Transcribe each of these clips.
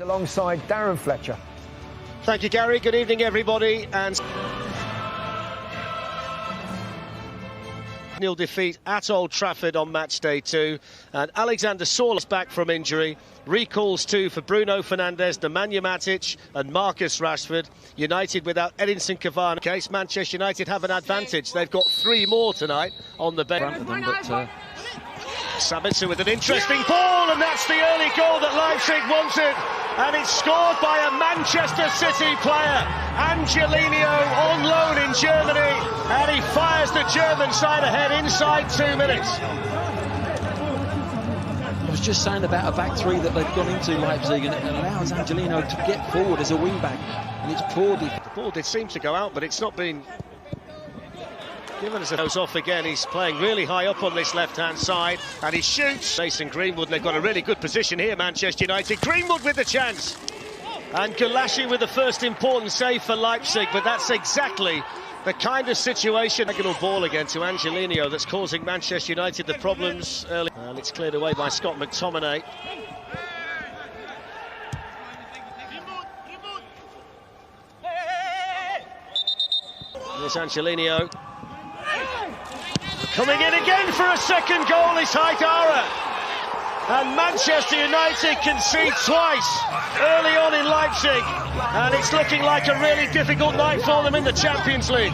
Alongside Darren Fletcher. Thank you, Gary. Good evening, everybody. And 0 defeat at Old Trafford on match day 2. And Alexander Sorloth's back from injury. Recalls too for Bruno Fernandes, Nemanja Matic and Marcus Rashford. United without Edinson Cavani. In case Manchester United have an advantage. They've got 3 more tonight on the bench. Sabitzer with an interesting ball, and that's the early goal that Leipzig wanted. And it's scored by a Manchester City player, Angelino, on loan in Germany. And he fires the German side ahead inside 2 minutes. I was just saying about a back three that they've gone into, Leipzig, and it allows Angelino to get forward as a wing-back. And it's poorly. The ball did seem to go out, but it's not been given as it goes off again. He's playing really high up on this left-hand side, and he shoots. Mason Greenwood, and they've got a really good position here, Manchester United. Greenwood with the chance. And Gulashi with the first important save for Leipzig, but that's exactly the kind of situation. Diagonal ball again to Angelino that's causing Manchester United the problems early. And it's cleared away by Scott McTominay. There's Angelino. Coming in again for a second goal is Haidara. And Manchester United concede twice early on in Leipzig. And it's looking like a really difficult night for them in the Champions League.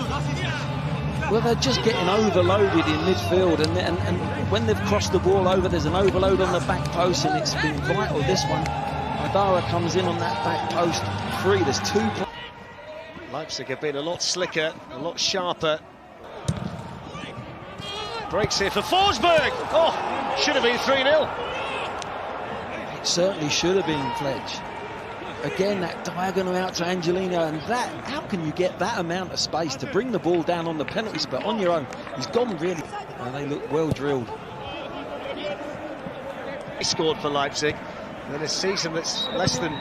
Well, they're just getting overloaded in midfield, and when they've crossed the ball over, there's an overload on the back post, and it's been vital. This one, Haidara comes in on that back post free. There's 2 players. Leipzig have been a lot slicker, a lot sharper. Breaks here for Forsberg. Oh, should have been 3-0. It certainly should have been, Fletch. Again, that diagonal out to Angelino, and that, how can you get that amount of space to bring the ball down on the penalty spot on your own? He's gone really, and they look well drilled. He scored for Leipzig in a season that's less than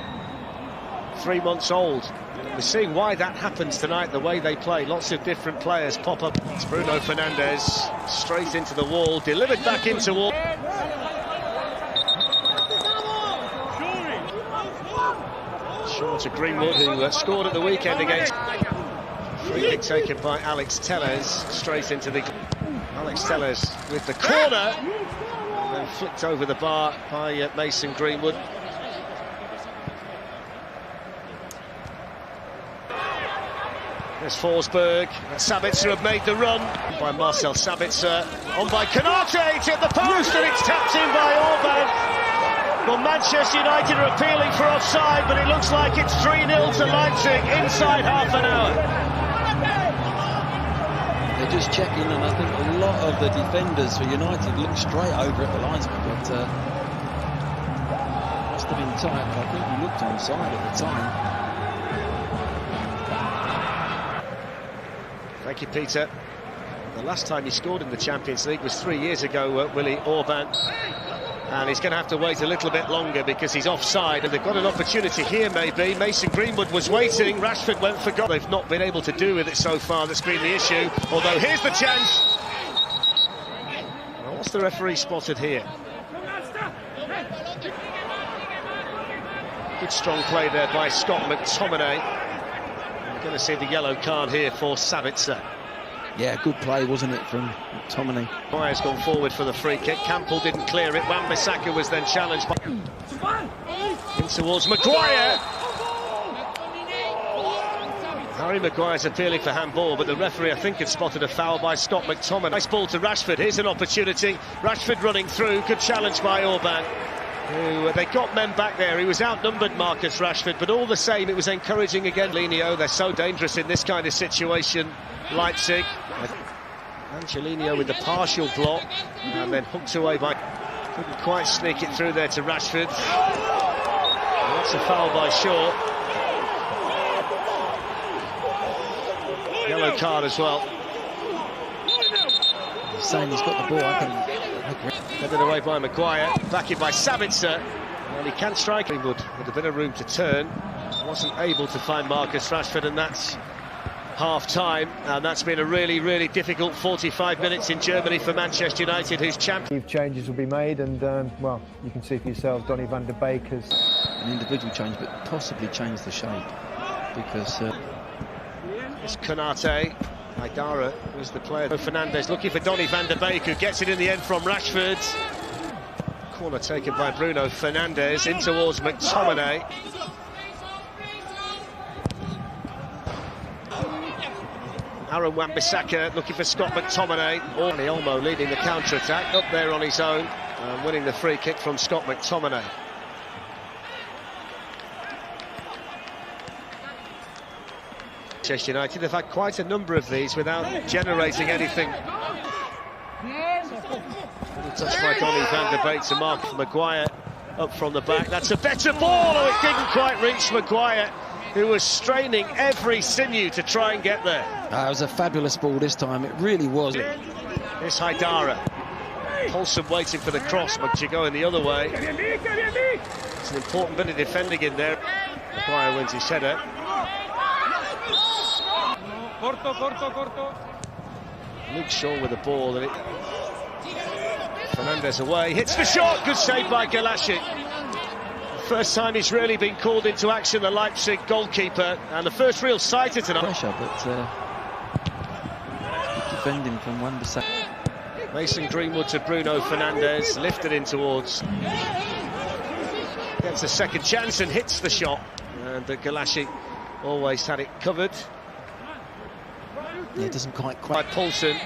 3 months old. We're seeing why that happens tonight, the way they play. Lots of different players pop up. It's Bruno Fernandes, straight into the wall, delivered back into wall. Short to Greenwood, who scored at the weekend against. Free kick taken by Alex Telles, straight into the. Alex Telles with the corner, and then flicked over the bar by Mason Greenwood. There's Forsberg. Sabitzer have made the run by Marcel Sabitzer. On by Konate, it's at the post, and it's tapped in by Orban. Well, Manchester United are appealing for offside, but it looks like it's 3-0 to Leipzig inside half an hour. They're just checking, and I think a lot of the defenders for United look straight over at the linesman, but must have been tight, but I think he looked onside at the time. Thank you, Peter. The last time he scored in the Champions League was 3 years ago, Willy Orban. And he's going to have to wait a little bit longer because he's offside, and they've got an opportunity here, maybe. Mason Greenwood was waiting, Rashford went for goal. They've not been able to do with it so far, that's been the issue. Although, here's the chance. Well, what's the referee spotted here? Good strong play there by Scott McTominay. We're going to see the yellow card here for Sabitzer. Yeah, good play, wasn't it, from Tomini? Maguire's gone forward for the free kick. Campbell didn't clear it. Wan-Bissaka was then challenged by... in towards Maguire. Harry Maguire's appealing for handball, but the referee, I think, had spotted a foul by Scott McTominay. Nice ball to Rashford. Here's an opportunity. Rashford running through. Good challenge by Orban. They got men back there. He was outnumbered, Marcus Rashford, but all the same, it was encouraging again. Lenio, they're so dangerous in this kind of situation. Leipzig. Angelino with the partial block, and then hooked away by... couldn't quite sneak it through there to Rashford. That's a foul by Shaw. Yellow card as well. He's saying he's got the ball, I think. Headed away by Maguire, back in by Sabitzer. Well, he can strike. Greenwood with a bit of room to turn. Wasn't able to find Marcus Rashford, and that's half-time. And that's been a really, really difficult 45 minutes in Germany for Manchester United, whose champion. Changes will be made, and, well, you can see for yourselves, Donny van der Beek has... an individual change, but possibly change the shape, because it's Konate. Haidara was the player. Fernandes looking for Donny van der Beek, who gets it in the end from Rashford. Corner taken by Bruno Fernandes in towards McTominay. Aaron Wan-Bissaka looking for Scott McTominay. Olmo leading the counter-attack, up there on his own, and winning the free kick from Scott McTominay. Manchester United have had quite a number of these without generating anything. Touched by Donny van der Beek to Mark Maguire up from the back. That's a better ball. Oh, it didn't quite reach Maguire, who was straining every sinew to try and get there. It was a fabulous ball this time. It really was. It's Haidara. Paulson waiting for the cross, Maguire going the other way. It's an important bit of defending in there. Maguire wins his header. Luke Shaw with the ball, and Fernandes away, hits the shot, good save by Galashic. First time he's really been called into action, the Leipzig goalkeeper, and the first real sighter tonight. Pressure, but defending from Wan-Bissaka. Mason Greenwood to Bruno Fernandes, lifted in towards. Gets a second chance and hits the shot, and Galashic always had it covered. Yeah, it doesn't quite. Paulson.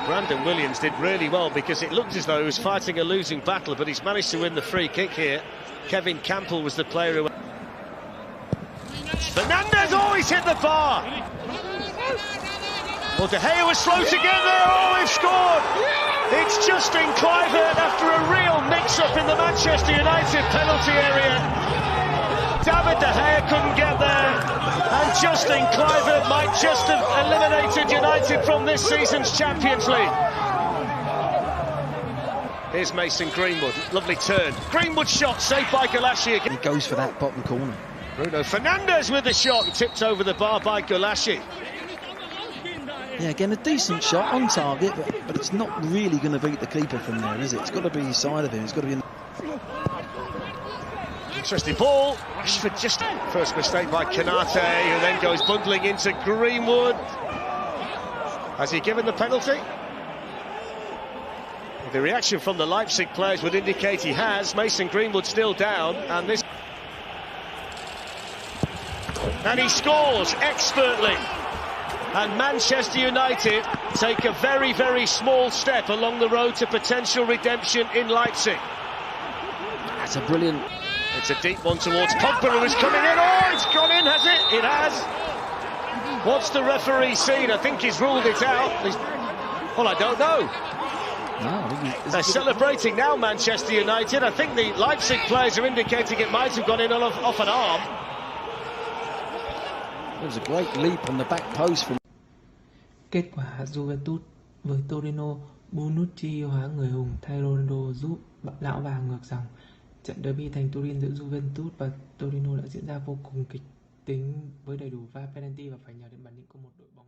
Brandon Williams did really well, because it looked as though he was fighting a losing battle, but he's managed to win the free kick here. Kevin Campbell was the player who... Fernandes, oh, he's hit the bar! Well, De Gea was slow to get there, oh, they've scored! It's Justin Kluivert after a real mix-up in the Manchester United penalty area. David De Gea couldn't get there, and Justin Kluivert might just have eliminated United from this season's Champions League. Here's Mason Greenwood, lovely turn. Greenwood shot, saved by Galashic. He goes for that bottom corner. Bruno Fernandes with the shot, and tipped over the bar by Galashic. Yeah, again, a decent shot on target, but it's not really going to beat the keeper from there, is it? It's got to be his side of him. It's got to be... Interesting ball. Rashford just... First mistake by Konate, who then goes bundling into Greenwood. Has he given the penalty? The reaction from the Leipzig players would indicate he has. Mason Greenwood still down, and this... And he scores expertly. And Manchester United take a very, very small step along the road to potential redemption in Leipzig. That's a brilliant... It's a deep one towards Pogba, who is coming in. Oh, it's gone in, has it? It has. What's the referee seen? I think he's ruled it out. Well, I don't know. No, they're celebrating now, Manchester United. I think the Leipzig players are indicating it might have gone in off an arm. It was a great leap on the back post from... Kết quả Juventus với Torino, Bonucci hóa người hùng thay Ronaldo giúp lão vàng ngược dòng. Trận derby thành Turin giữa Juventus và Torino đã diễn ra vô cùng kịch tính với đầy đủ pha penalty và phải nhờ đến bản lĩnh của một đội bóng